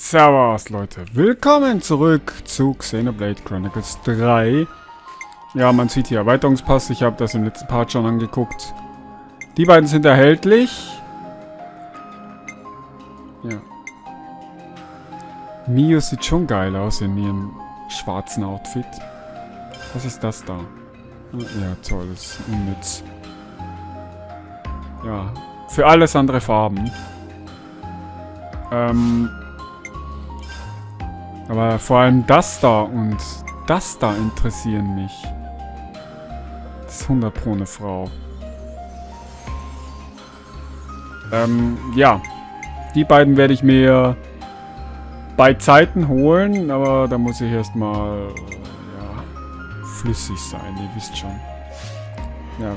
Servus Leute, willkommen zurück zu Xenoblade Chronicles 3. Ja, man sieht hier Erweiterungspass, ich habe das im letzten Part schon angeguckt. Die beiden sind erhältlich. Ja. Mio sieht schon geil aus in ihrem schwarzen Outfit. Was ist das da? Ja, toll, das ist unnütz. Ja, für alles andere Farben. Aber vor allem das da und das da interessieren mich. Das ist 100 Pro eine Frau. Ja. Die beiden werde ich mir bei Zeiten holen, aber da muss ich erstmal ja, flüssig sein, ihr wisst schon. Ja.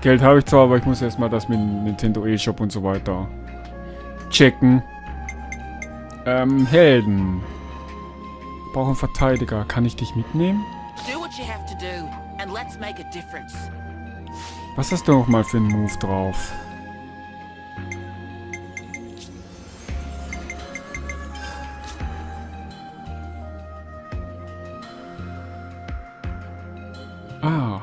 Geld habe ich zwar, aber ich muss erstmal das mit dem Nintendo eShop und so weiter checken. Helden. Brauchen Verteidiger. Kann ich dich mitnehmen? Was hast du noch mal für einen Move drauf? Ah,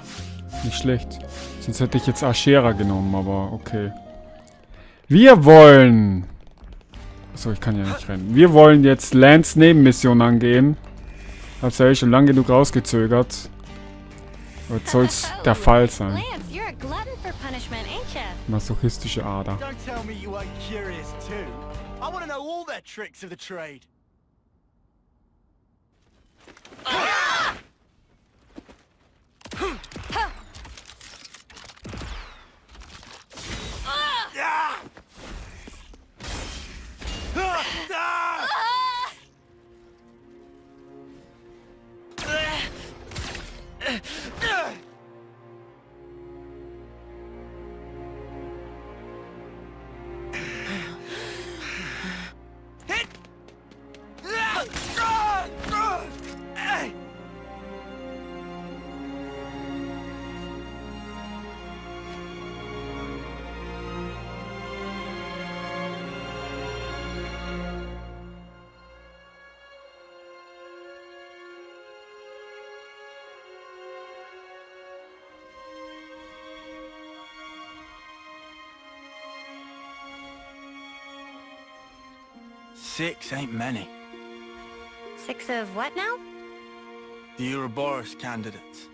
nicht schlecht. Sonst hätte ich jetzt Ashera genommen, aber okay. Wir wollen... Achso, ich kann ja nicht rennen. Wir wollen jetzt Lanz Nebenmission angehen. Hab's ja schon lange genug rausgezögert. Aber jetzt soll's der Fall sein. Masochistische Ader. Six ain't many. 6 of what now? The Ouroboros candidates.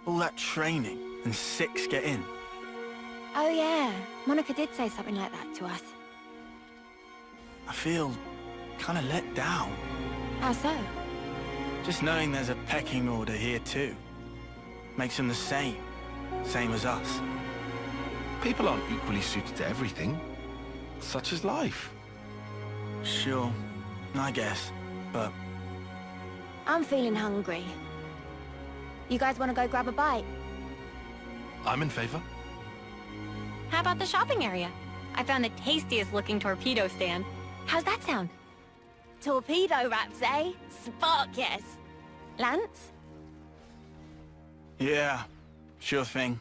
All that training, and 6 get in. Oh yeah, Monica did say something like that to us. I feel kind of let down. How so? Just knowing there's a pecking order here too. Makes them the same as us. People aren't equally suited to everything. Such is life. Sure, I guess, but... I'm feeling hungry. You guys want to go grab a bite? I'm in favor. How about the shopping area? I found the tastiest looking torpedo stand. How's that sound? Torpedo wraps, eh? Spark, yes. Lance? Yeah, sure thing.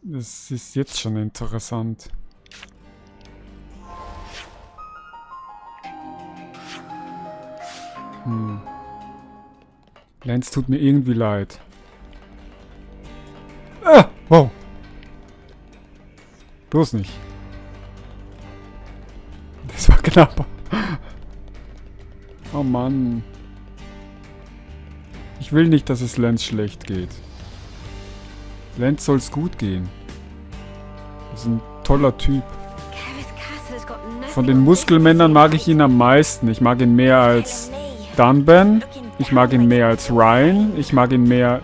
Das ist jetzt schon interessant. Lanz tut mir irgendwie leid. Ah! Wow! Bloß nicht. Das war knapp. Oh Mann. Ich will nicht, dass es Lanz schlecht geht. Lanz soll's gut gehen. Das ist ein toller Typ. Von den Muskelmännern mag ich ihn am meisten. Ich mag ihn mehr als Dunban. Ich mag ihn mehr als Ryan. Ich mag ihn mehr...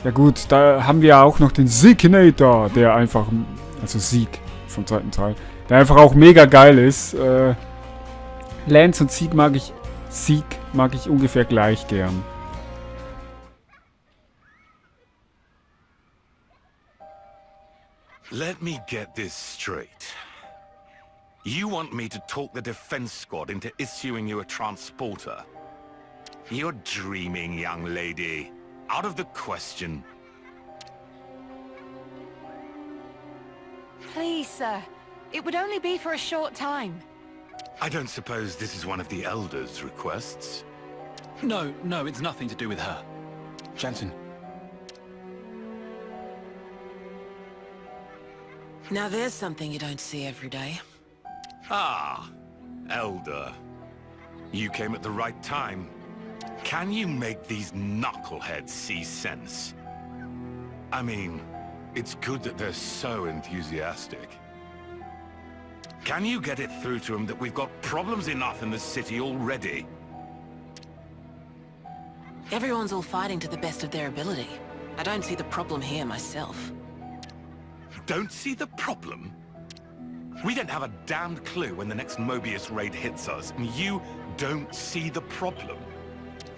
Ja gut, da haben wir ja auch noch den Siegnator, der einfach... Also Sieg vom zweiten Teil. Der einfach auch mega geil ist. Lanz und Sieg mag ich ungefähr gleich gern. Let me get this straight. You want me to talk the defense squad into issuing you a transporter? You're dreaming, young lady. Out of the question. Please, sir. It would only be for a short time. I don't suppose this is one of the Elders' requests? No, it's nothing to do with her. Jensen. Now there's something you don't see every day. Ah, Elder. You came at the right time. Can you make these knuckleheads see sense? I mean, it's good that they're so enthusiastic. Can you get it through to them that we've got problems enough in the city already? Everyone's all fighting to the best of their ability. I don't see the problem here myself. Don't see the problem? We don't have a damned clue when the next Mobius raid hits us, and you don't see the problem.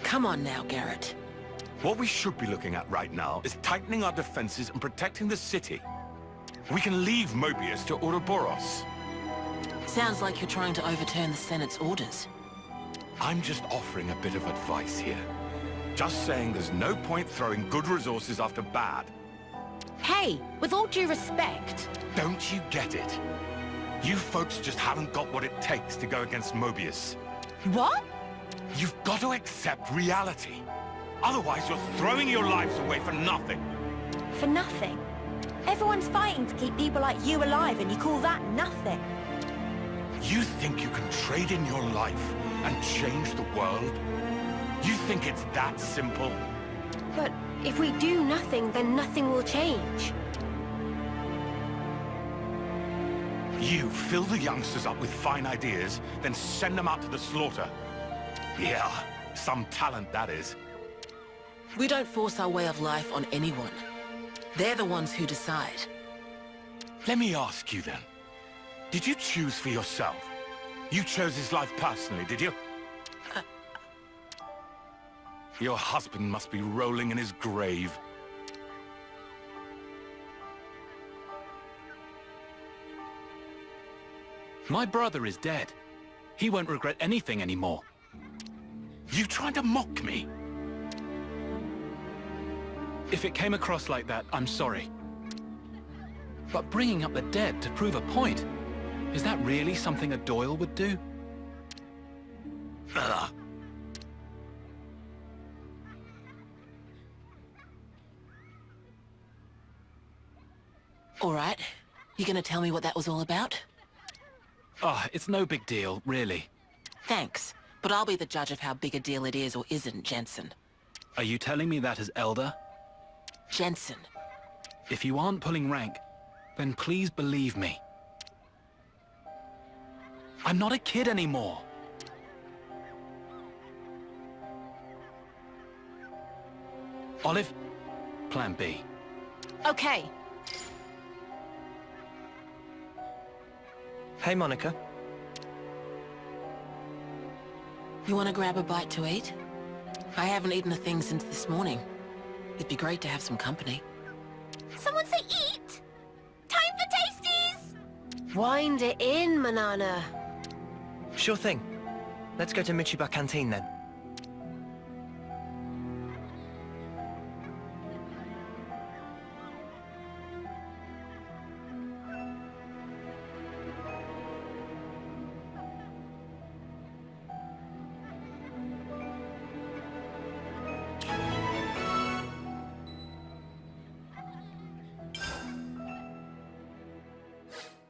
Come on now, Garrett. What we should be looking at right now is tightening our defenses and protecting the city. We can leave Mobius to Ouroboros. Sounds like you're trying to overturn the Senate's orders. I'm just offering a bit of advice here. Just saying there's no point throwing good resources after bad. Hey, with all due respect. Don't you get it? You folks just haven't got what it takes to go against Mobius. What? You've got to accept reality. Otherwise, you're throwing your lives away for nothing. For nothing? Everyone's fighting to keep people like you alive, and you call that nothing? You think you can trade in your life and change the world? You think it's that simple? But if we do nothing, then nothing will change. You fill the youngsters up with fine ideas, then send them out to the slaughter. Yeah, some talent that is. We don't force our way of life on anyone. They're the ones who decide. Let me ask you then. Did you choose for yourself? You chose his life personally, did you? Your husband must be rolling in his grave. My brother is dead. He won't regret anything anymore. You trying to mock me? If it came across like that, I'm sorry. But bringing up the dead to prove a point, is that really something a Doyle would do? Ugh. All right. You gonna tell me what that was all about? It's no big deal, really. Thanks. But I'll be the judge of how big a deal it is or isn't, Jensen. Are you telling me that as Elder? Jensen. If you aren't pulling rank, then please believe me. I'm not a kid anymore. Olive, plan B. Okay. Hey, Monica. You wanna grab a bite to eat? I haven't eaten a thing since this morning. It'd be great to have some company. Someone say eat! Time for tasties! Wind it in, Manana. Sure thing. Let's go to Michiba Canteen then.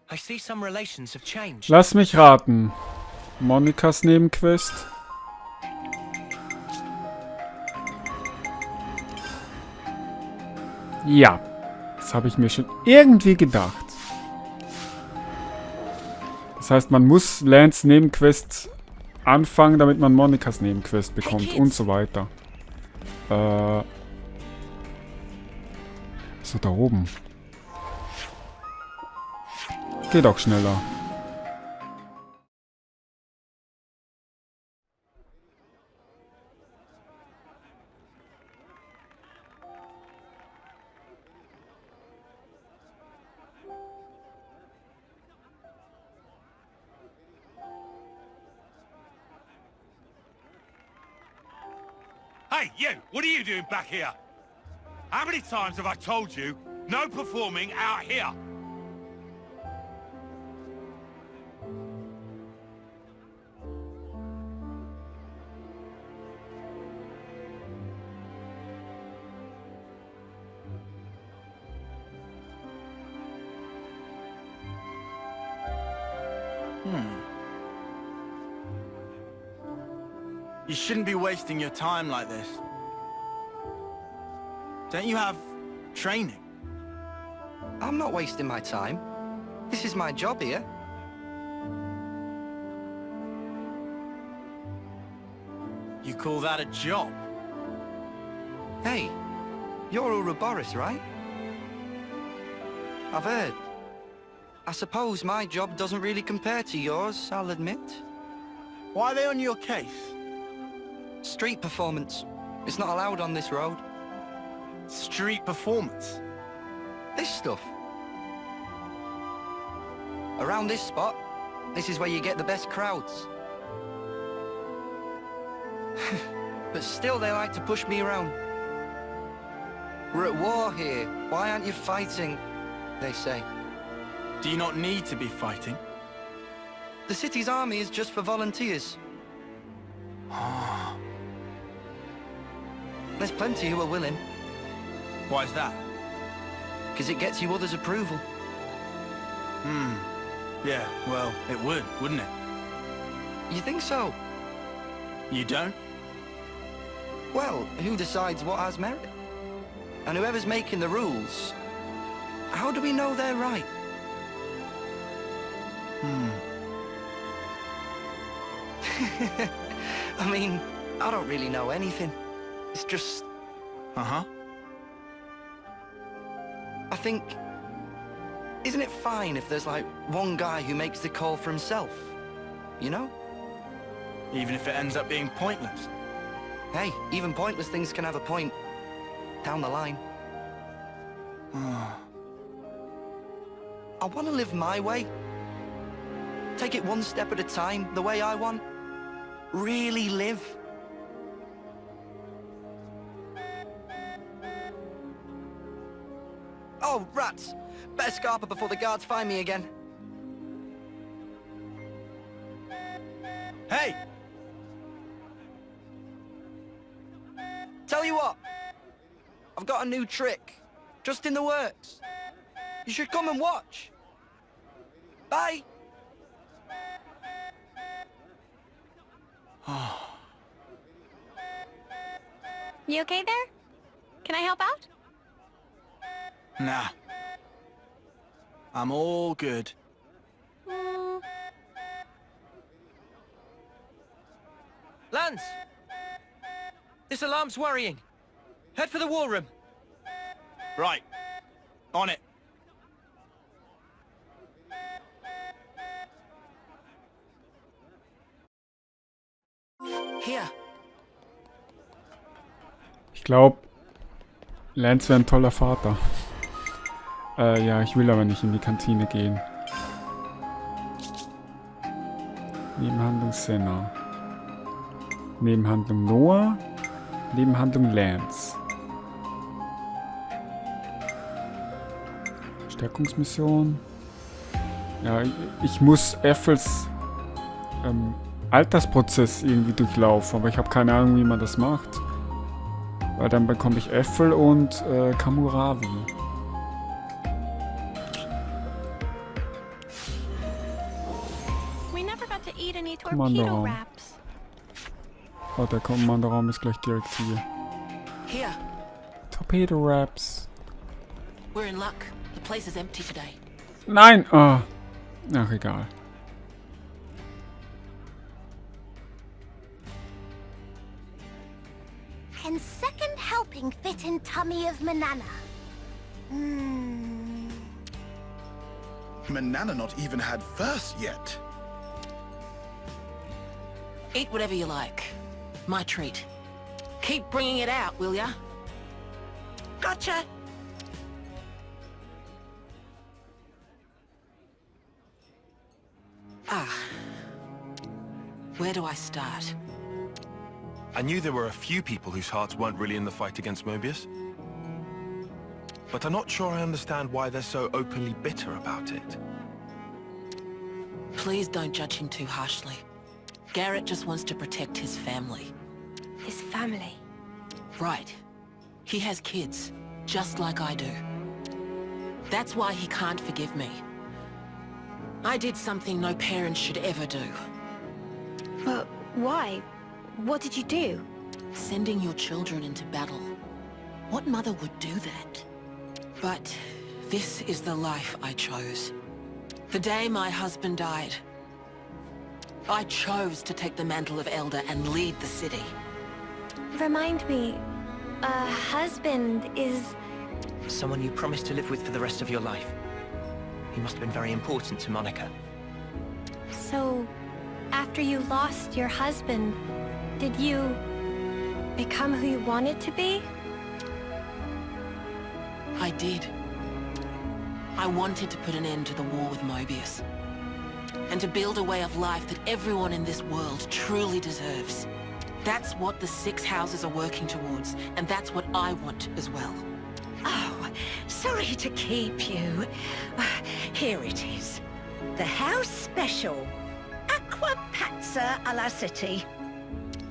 I see some relations have changed. Lass mich raten. Monikas Nebenquest. Ja. Das habe ich mir schon irgendwie gedacht. Das heißt, man muss Lanz Nebenquest anfangen, damit man Monikas Nebenquest bekommt und so weiter. So, da oben. Geht auch schneller. Hey, you! What are you doing back here? How many times have I told you, no performing out here? You shouldn't be wasting your time like this. Don't you have training? I'm not wasting my time. This is my job here. You call that a job? Hey, you're Ouroboros, right? I've heard. I suppose my job doesn't really compare to yours, I'll admit. Why are they on your case? Street performance. It's not allowed on this road. Street performance? This stuff. Around this spot, this is where you get the best crowds. But still they like to push me around. We're at war here. Why aren't you fighting? They say. Do you not need to be fighting? The city's army is just for volunteers. There's plenty who are willing, Why is that? because it gets you others' approval. Yeah, well, it would, wouldn't it? You think so? You don't? Well, who decides what has merit? And whoever's making the rules, how do we know they're right? I mean, I don't really know anything. It's just, Uh-huh. I think, isn't it fine if there's like one guy who makes the call for himself? You know? Even if it ends up being pointless. Hey, even pointless things can have a point. Down the line. I want to live my way. Take it one step at a time, the way I want. Really live. Oh, rats! Better scarper before the guards find me again. Hey! Tell you what, I've got a new trick, just in the works. You should come and watch. Bye. You okay there? Can I help out? Nah. I'm all good. Lanz! This alarm's worrying. Head for the war room. Right. On it. Here. Ich glaube, Lanz wäre ein toller Vater. Ja, ich will aber nicht in die Kantine gehen. Nebenhandlung Senna. Nebenhandlung Noah. Nebenhandlung Lanz. Stärkungsmission. Ja, ich muss Äffels Altersprozess irgendwie durchlaufen, aber ich habe keine Ahnung, wie man das macht. Weil dann bekomme ich Äffel und Kamuravi. We never got to eat any torpedo Kommandoraum. wraps. Oh, der Kommandoraum ist gleich direkt hier. Here. Torpedo Wraps. We're in luck. The place is empty today. Nein! Oh. Ach, egal. Can second helping fit in tummy of Manana? Manana not even had first yet. Eat whatever you like. My treat. Keep bringing it out, will ya? Gotcha! Where do I start? I knew there were a few people whose hearts weren't really in the fight against Mobius. But I'm not sure I understand why they're so openly bitter about it. Please don't judge him too harshly. Garrett just wants to protect his family. His family. Right. He has kids, just like I do. That's why he can't forgive me. I did something no parent should ever do. But why? What did you do? Sending your children into battle. What mother would do that? But this is the life I chose. The day my husband died, I chose to take the mantle of Elder and lead the city. Remind me, a husband is... Someone you promised to live with for the rest of your life. He must have been very important to Monica. So, after you lost your husband, did you become who you wanted to be? I did. I wanted to put an end to the war with Mobius. And to build a way of life that everyone in this world truly deserves. That's what the 6 houses are working towards, and that's what I want as well. Oh, sorry to keep you. Here it is. The house special. Aqua Pazza alla City.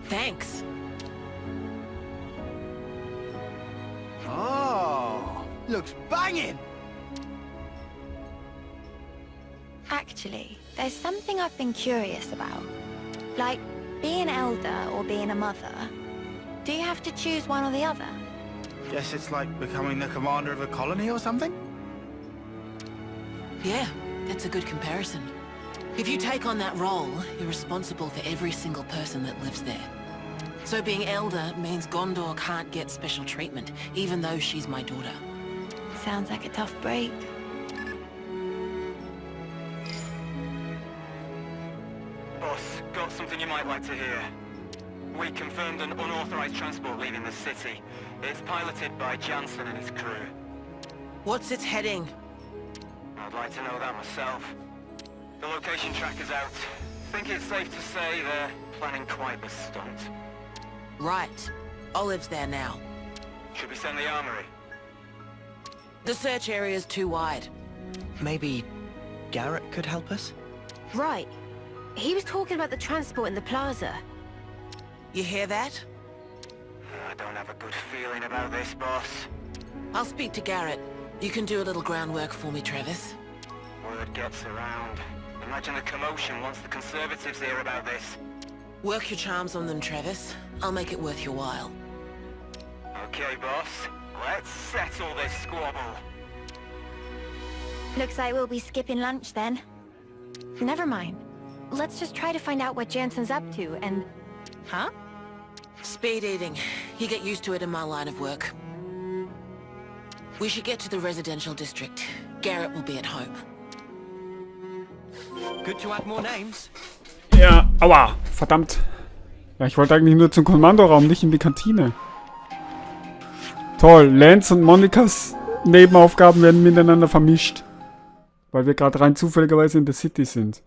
Thanks. Oh, looks banging! Actually, there's something I've been curious about. Like, being elder or being a mother. Do you have to choose one or the other? Guess it's like becoming the commander of a colony or something? Yeah, that's a good comparison. If you take on that role, you're responsible for every single person that lives there. So being elder means Gondor can't get special treatment, even though she's my daughter. Sounds like a tough break. Boss, got something you might like to hear. We confirmed an unauthorized transport leaving the city. It's piloted by Jansen and his crew. What's its heading? I'd like to know that myself. The location tracker's out. Think it's safe to say they're planning quite the stunt. Right. Olive's there now. Should we send the armory? The search area's too wide. Maybe Garrett could help us? Right. He was talking about the transport in the plaza. You hear that? I don't have a good feeling about this, boss. I'll speak to Garrett. You can do a little groundwork for me, Travis. Word gets around. Imagine the commotion once the Conservatives hear about this. Work your charms on them, Travis. I'll make it worth your while. Okay, boss. Let's settle this squabble. Looks like we'll be skipping lunch then. Never mind. Let's just try to find out what Jansen's up to and... Huh? Speed eating. You get used to it in my line of work. We should get to the residential district. Garrett will be at home. Good to add more names. Ja, aua, verdammt. Ja, ich wollte eigentlich nur zum Kommandoraum, nicht in die Kantine. Toll, Lanz und Monikas Nebenaufgaben werden miteinander vermischt. Weil wir gerade rein zufälligerweise in der City sind.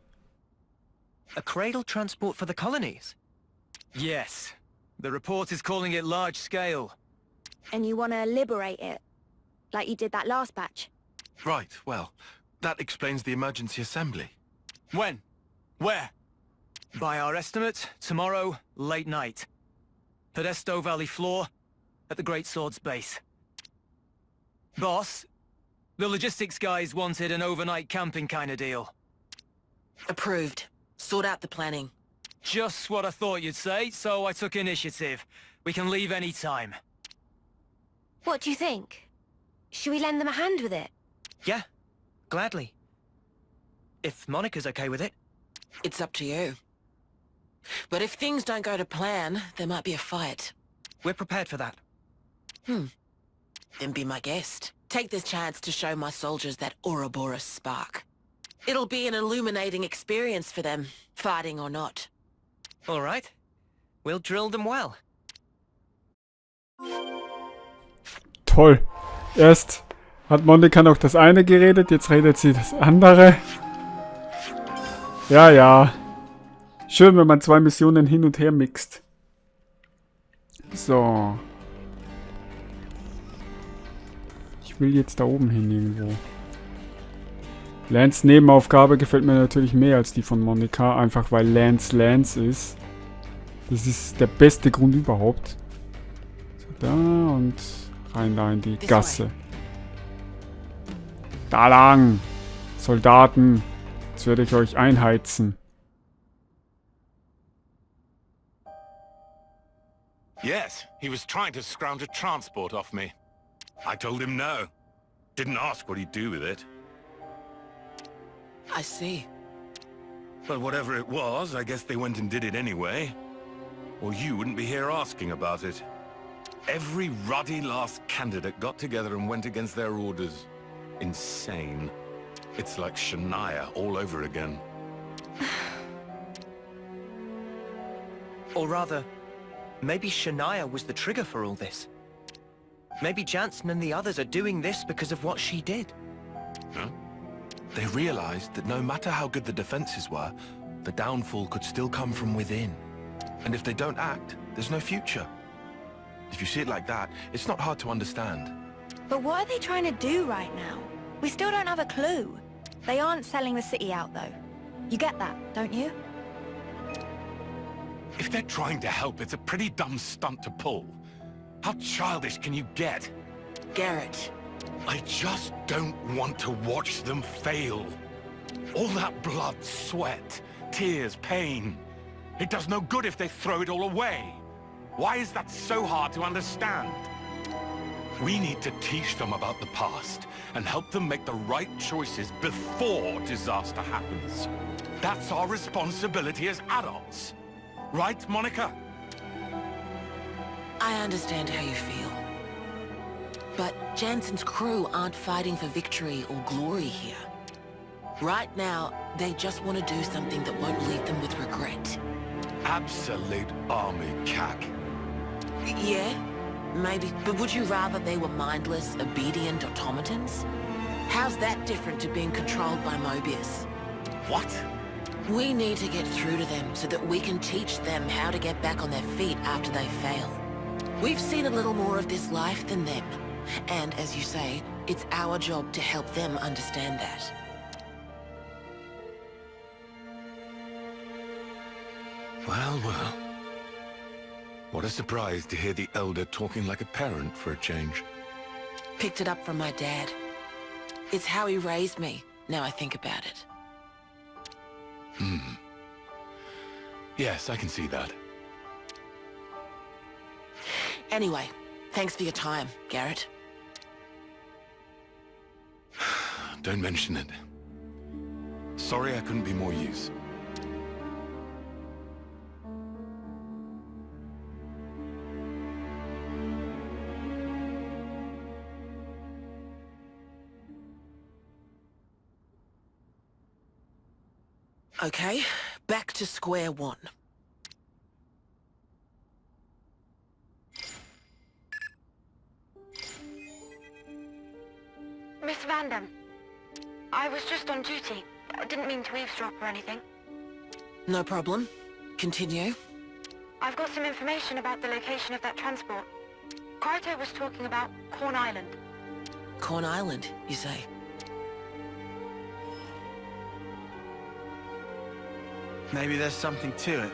A cradle transport for the colonies? Yes. The report is calling it large scale. And you want to liberate it? Like you did that last batch? Right, well, that explains the emergency assembly. When? Where? By our estimate, tomorrow, late night. Podesto Valley floor, at the Great Sword's base. Boss, the logistics guys wanted an overnight camping kind of deal. Approved. Sort out the planning. Just what I thought you'd say, so I took initiative. We can leave any time. What do you think? Should we lend them a hand with it? Yeah, gladly. If Monica's okay with it. It's up to you. But if things don't go to plan, there might be a fight. We're prepared for that. Then be my guest. Take this chance to show my soldiers that Ouroboros spark. It'll be an illuminating experience for them, fighting or not. All right. We'll drill them well. Toll. Erst hat Monika noch das eine geredet, jetzt redet sie das andere. Ja, ja. Schön, wenn man 2 Missionen hin und her mixt. So. Ich will jetzt da oben hin irgendwo. Lanz Nebenaufgabe gefällt mir natürlich mehr als die von Monika. Einfach weil Lanz ist. Das ist der beste Grund überhaupt. So, da und rein da in die Gasse. Da lang! Soldaten! Jetzt werde ich euch einheizen. Yes, he was trying to scrounge a transport off me. I told him no. Didn't ask what he'd do with it. I see. But whatever it was, I guess they went and did it anyway. Or you wouldn't be here asking about it. Every ruddy last candidate got together and went against their orders. Insane. It's like Shania all over again. Or rather, maybe Shania was the trigger for all this. Maybe Jansen and the others are doing this because of what she did. Huh? They realized that no matter how good the defenses were, the downfall could still come from within. And if they don't act, there's no future. If you see it like that, it's not hard to understand. But what are they trying to do right now? We still don't have a clue. They aren't selling the city out, though. You get that, don't you? If they're trying to help, it's a pretty dumb stunt to pull. How childish can you get? Garrett. I just don't want to watch them fail. All that blood, sweat, tears, pain. It does no good if they throw it all away. Why is that so hard to understand? We need to teach them about the past and help them make the right choices before disaster happens. That's our responsibility as adults. Right, Monica? I understand how you feel. But Jansen's crew aren't fighting for victory or glory here. Right now, they just want to do something that won't leave them with regret. Absolute army cack. Yeah, maybe. But would you rather they were mindless, obedient automatons? How's that different to being controlled by Mobius? What? We need to get through to them so that we can teach them how to get back on their feet after they fail. We've seen a little more of this life than them. And as you say, it's our job to help them understand that. Well, well. What a surprise to hear the Elder talking like a parent for a change. Picked it up from my dad. It's how he raised me, now I think about it. Yes, I can see that. Anyway, thanks for your time, Garrett. Don't mention it. Sorry I couldn't be more use. Okay, back to square one. Miss Vandam, I was just on duty. I didn't mean to eavesdrop or anything. No problem. Continue. I've got some information about the location of that transport. Kryto was talking about Corn Island. Corn Island, you say? Maybe there's something to it.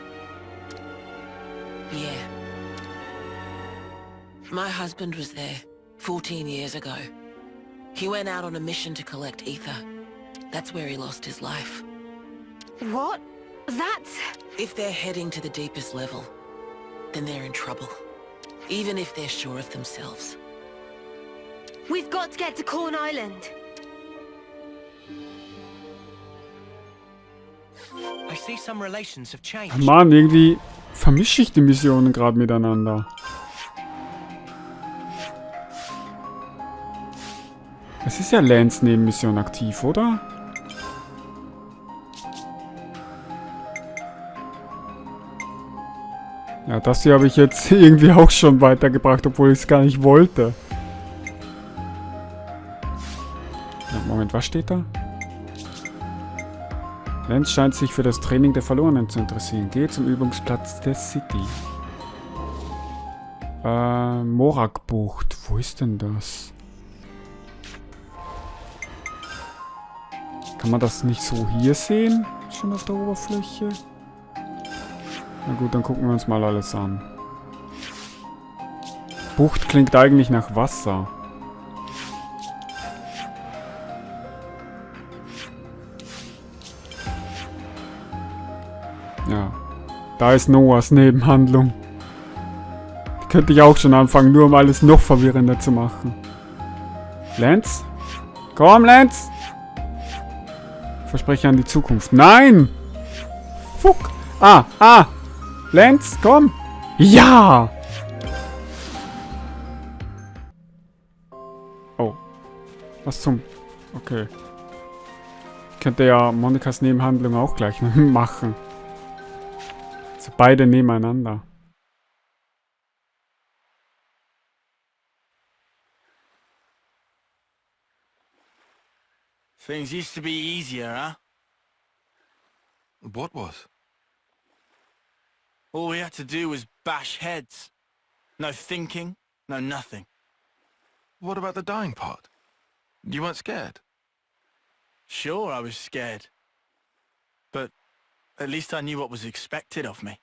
Yeah. My husband was there 14 years ago. He went out on a mission to collect ether. That's where he lost his life. What? That's... If they're heading to the deepest level, then they're in trouble. Even if they're sure of themselves. We've got to get to Corn Island. I see some relations have changed. Mann, irgendwie vermische ich die Missionen gerade miteinander. Es ist ja Lanz Nebenmission aktiv, oder? Ja, das hier habe ich jetzt irgendwie auch schon weitergebracht, obwohl ich es gar nicht wollte. Ja, Moment, was steht da? Lanz scheint sich für das Training der Verlorenen zu interessieren. Geh zum Übungsplatz der City. Morak-Bucht. Wo ist denn das? Kann man das nicht so hier sehen? Schon auf der Oberfläche? Na gut, dann gucken wir uns mal alles an. Bucht klingt eigentlich nach Wasser. Ja. Da ist Noahs Nebenhandlung. Die könnte ich auch schon anfangen, nur um alles noch verwirrender zu machen. Lanz? Komm, Lanz! Verspreche an die Zukunft. Nein! Fuck! Ah! Lanz, komm! Ja! Oh. Was zum... Okay. Ich könnte ja Monikas Nebenhandlung auch gleich machen. Also beide nebeneinander. Things used to be easier, huh? What was? All we had to do was bash heads. No thinking, no nothing. What about the dying part? You weren't scared? Sure, I was scared. But at least I knew what was expected of me.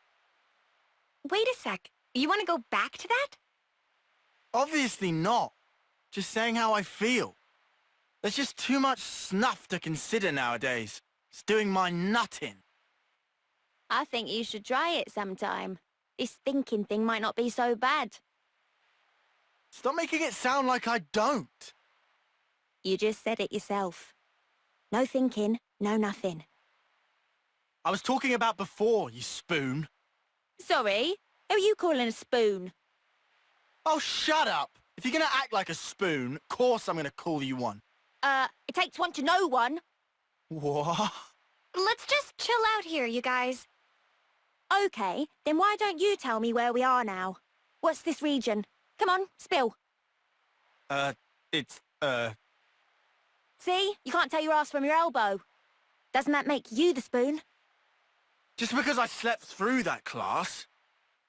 Wait a sec. You want to go back to that? Obviously not. Just saying how I feel. There's just too much snuff to consider nowadays. It's doing my nut in. I think you should try it sometime. This thinking thing might not be so bad. Stop making it sound like I don't. You just said it yourself. No thinking, no nothing. I was talking about before, you spoon. Sorry? Who are you calling a spoon? Oh, shut up! If you're gonna act like a spoon, of course I'm gonna call you one. It takes one to know one. What? Let's just chill out here, you guys. Okay, then why don't you tell me where we are now? What's this region? Come on, spill. It's, See? You can't tell your ass from your elbow. Doesn't that make you the spoon? Just because I slept through that class.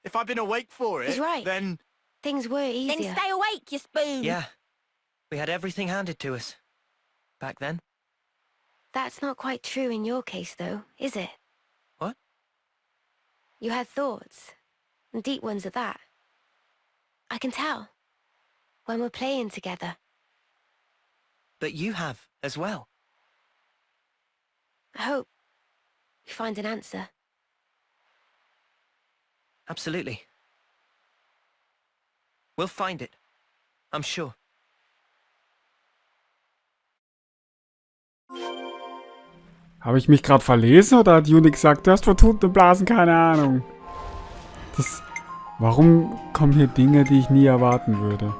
If I'd been awake for it, He's right. then... Things were easier. Then stay awake, you spoon. Yeah. We had everything handed to us. Back then. That's not quite true in your case, though, is it? What? You had thoughts. And deep ones at that. I can tell. When we're playing together. But you have, as well. I hope you find an answer. Absolutely. We'll find it. I'm sure. Habe ich mich gerade verlesen oder hat Juni gesagt, du hast vertute Blasen, keine Ahnung. Warum kommen hier Dinge, die ich nie erwarten würde?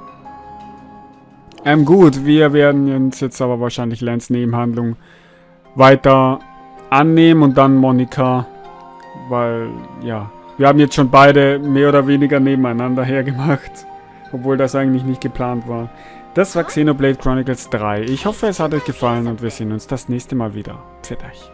Gut, wir werden uns jetzt aber wahrscheinlich Lanz Nebenhandlung weiter annehmen und dann Monika, weil, ja, wir haben jetzt schon beide mehr oder weniger nebeneinander hergemacht, obwohl das eigentlich nicht geplant war. Das war Xenoblade Chronicles 3. Ich hoffe, es hat euch gefallen und wir sehen uns das nächste Mal wieder. Pfiat euch.